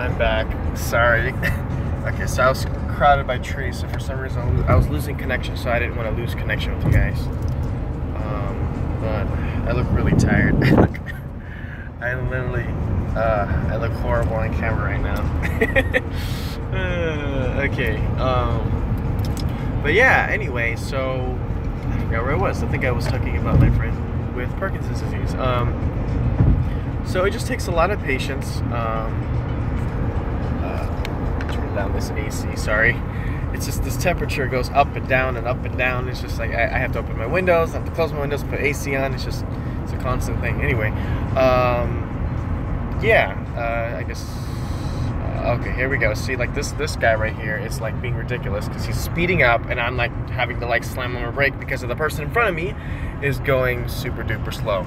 I'm back. Sorry. Okay, so I was crowded by trees, so for some reason I was losing connection, so I didn't want to lose connection with you guys. But I look really tired. I literally, I look horrible on camera right now. Okay. But yeah. Anyway, so I forgot where I was. I think I was talking about my friend with Parkinson's disease. So it just takes a lot of patience. Turn down this AC. Sorry. It's just this temperature goes up and down and up and down. It's just like I have to open my windows, I have to close my windows, put AC on. It's a constant thing. Anyway, I guess. Okay, here we go. See, like this guy right here is like being ridiculous because he's speeding up, and I'm like having to like slam on my brake because of the person in front of me is going super duper slow.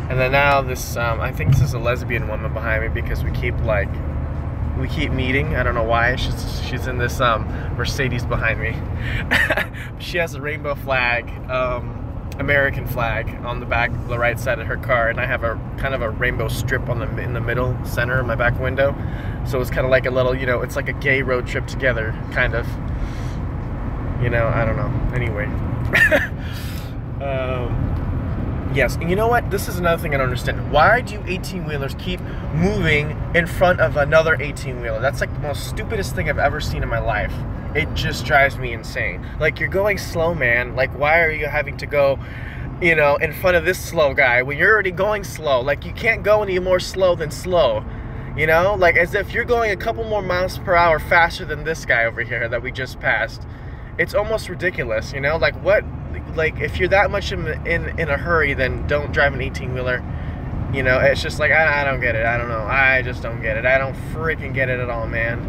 And then now this, I think this is a lesbian woman behind me because we keep meeting. I don't know why. She's in this Mercedes behind me. She has a rainbow flag, American flag on the back, the right side of her car, and I have a kind of a rainbow strip in the middle center of my back window. So it's kind of like a little, it's like a gay road trip together, kind of. I don't know. Anyway. Yes, and you know what? This is another thing I don't understand. Why do 18-wheelers keep moving in front of another 18-wheeler? That's like the most stupidest thing I've ever seen in my life. It just drives me insane. Like, you're going slow, man. Like, why are you having to go, in front of this slow guy when you're already going slow? Like, you can't go any more slow than slow. Like, as if you're going a couple more miles per hour faster than this guy over here that we just passed. It's almost ridiculous, like, what? Like, if you're that much in a hurry, then don't drive an 18-wheeler. It's just like, I don't get it. I don't know. I just don't get it. I don't freaking get it at all, man.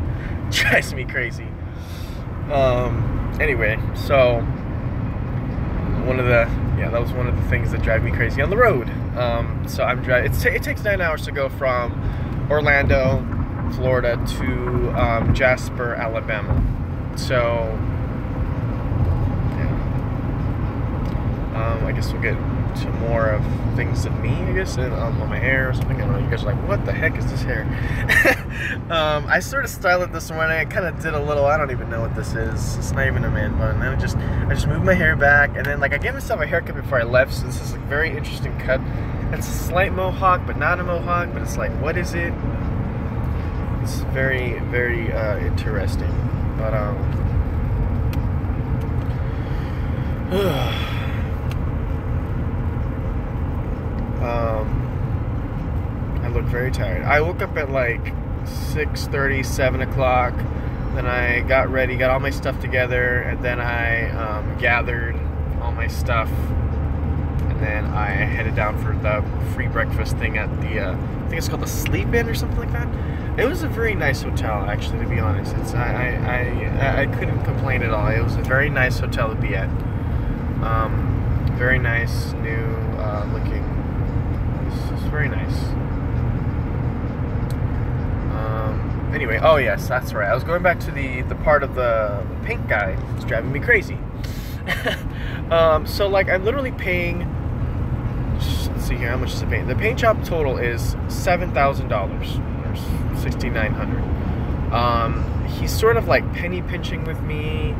It drives me crazy. Anyway, so that was one of the things that drive me crazy on the road. So I'm driving. It takes 9 hours to go from Orlando, Florida to Jasper, Alabama. So I guess we'll get to more of things than me, I guess, and on my hair or something. I don't know. You guys are like, what the heck is this hair? I sort of styled it this morning. I kind of did a little, I don't even know what this is. It's not even a man bun. I just moved my hair back, and then, like, I gave myself a haircut before I left, so this is a very interesting cut. It's a slight mohawk, but not a mohawk, but it's like, what is it? It's very, very interesting. But, I look very tired. I woke up at like 6:30, 7 o'clock. Then I got ready, got all my stuff together, and then I gathered all my stuff, and then I headed down for the free breakfast thing at the, I think it's called the Sleep Inn or something like that. It was a very nice hotel, actually, to be honest. I couldn't complain at all. It was a very nice hotel to be at. Very nice, new looking. It's very nice. Anyway, oh yes, that's right. I was going back to the part of the paint guy. It's driving me crazy. So like I'm literally paying. Let's see here, how much is the paint? The paint job total is $7,000 or $6,900. He's sort of like penny pinching with me.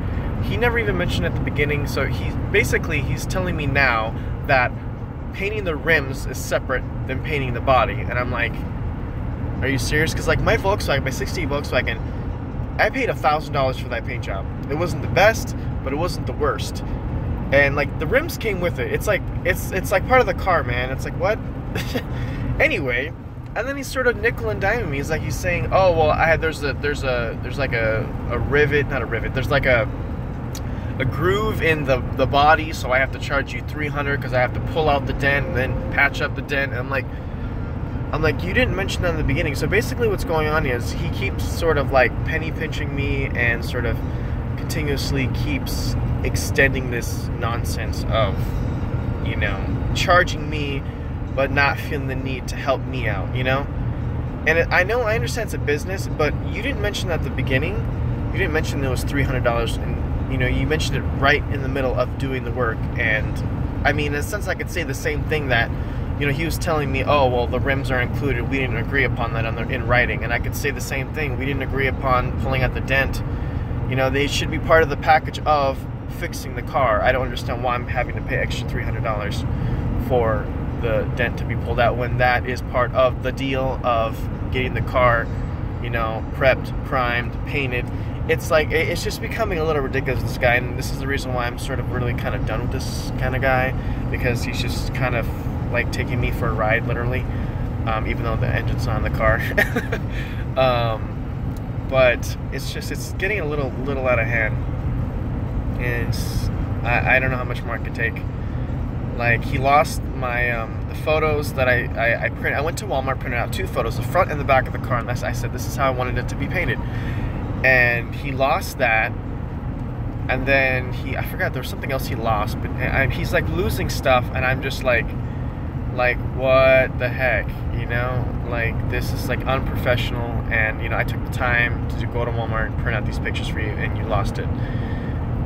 He never even mentioned at the beginning. So he's telling me now that painting the rims is separate than painting the body, and I'm like, are you serious? Because like my Volkswagen, my 68 Volkswagen, I paid $1,000 for that paint job. It wasn't the best, but it wasn't the worst. And like the rims came with it. It's like part of the car, man. It's like, what? Anyway, and then he's sort of nickel and diming me. He's saying, oh well, there's like a rivet, not a rivet. There's like a groove in the body, so I have to charge you $300 because I have to pull out the dent and then patch up the dent. And I'm like, you didn't mention that in the beginning. So basically what's going on is he keeps sort of like penny pinching me and sort of continuously keeps extending this nonsense of, charging me but not feeling the need to help me out, And I understand it's a business, but you didn't mention that at the beginning. You didn't mention it was $300, and you mentioned it right in the middle of doing the work. And I mean, in a sense, I could say the same thing, that he was telling me, oh, well, the rims are included. We didn't agree upon that in writing. And I could say the same thing. We didn't agree upon pulling out the dent. They should be part of the package of fixing the car. I don't understand why I'm having to pay extra $300 for the dent to be pulled out when that is part of the deal of getting the car, prepped, primed, painted. It's like, it's just becoming a little ridiculous, this guy, and this is the reason why I'm sort of really kind of done with this kind of guy, because he's just kind of like taking me for a ride, literally, even though the engine's not in the car. But it's getting a little out of hand, and I don't know how much more I could take. Like, he lost my the photos that I printed. I went to Walmart, printed out 2 photos, the front and the back of the car, and I said this is how I wanted it to be painted. And he lost that, and then I forgot there was something else he lost, but he's like losing stuff, and I'm just like what the heck, like, this is like unprofessional. And I took the time to go to Walmart and print out these pictures for you, and you lost it.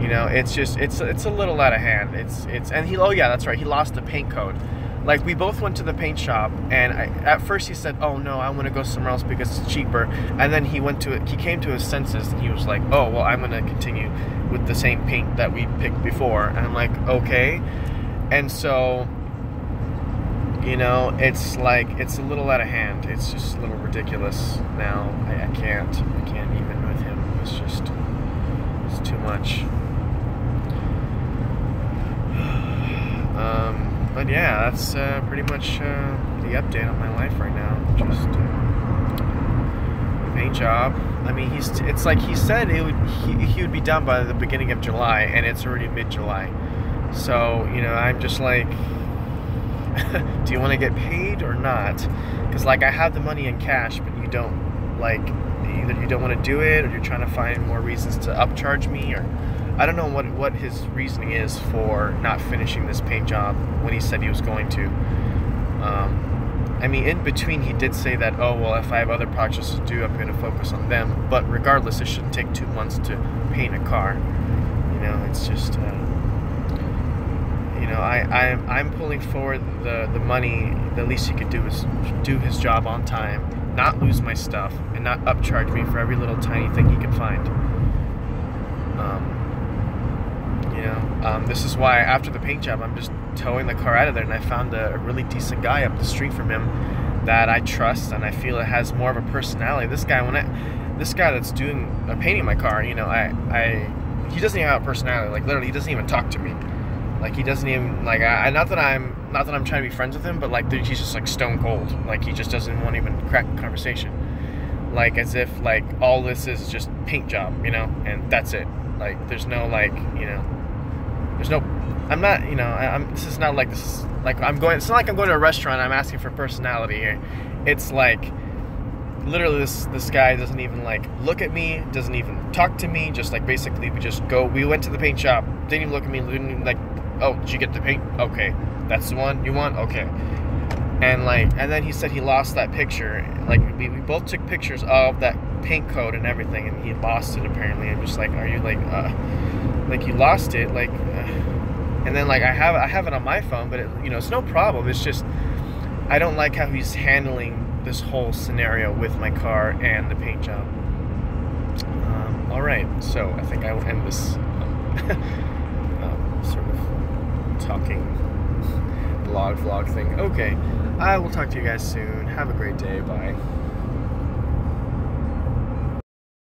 It's just it's a little out of hand. And oh yeah, that's right, he lost the paint code. Like, we both went to the paint shop, and at first he said, oh no, I want to go somewhere else because it's cheaper. And then he came to his senses, and he was like, oh well, I'm going to continue with the same paint that we picked before. And I'm like, okay. And so, it's like, it's a little out of hand. It's just a little ridiculous now. I can't even with him. It's too much. But yeah, that's pretty much the update on my life right now. Just a paint job. I mean, it's like he said he would be done by the beginning of July, and it's already mid-July. So, I'm just like, do you want to get paid or not? Because, like, I have the money in cash, but you don't, like, either you don't want to do it, or you're trying to find more reasons to upcharge me, or I don't know what his reasoning is for not finishing this paint job when he said he was going to. I mean, in between he did say that, oh well, if I have other projects to do, I'm going to focus on them. But regardless, it shouldn't take 2 months to paint a car. It's just, I'm pulling forward the money. The least he could do is do his job on time, not lose my stuff, and not upcharge me for every little tiny thing he can find. This is why after the paint job, I'm just towing the car out of there, and I found a really decent guy up the street from him that I trust, and I feel it has more of a personality. This guy that's painting my car, he doesn't even have a personality. Like, literally, he doesn't even talk to me. Like, he doesn't even, like, not that I'm trying to be friends with him, but like, he's just like stone cold. Like, he just doesn't want to even crack a conversation. Like, as if like all this is just paint job, and that's it. Like, there's no, like, there's no, I'm not, this is not like, this is like, it's not like I'm going to a restaurant, I'm asking for personality here. It's like, literally, this guy doesn't even, like, look at me, doesn't even talk to me, just, like, basically, we went to the paint shop, didn't even look at me, didn't even, like, oh, did you get the paint? Okay, that's the one you want? Okay. And, like, and then he said he lost that picture. Like, we both took pictures of that paint code and everything, and he lost it, apparently. I'm just like, are you, like you lost it? Like, and then, like, I have it on my phone, but it's no problem. It's just, I don't like how he's handling this whole scenario with my car and the paint job. Alright, so I think I will end this sort of talking vlog thing. Okay, I will talk to you guys soon. Have a great day. Bye.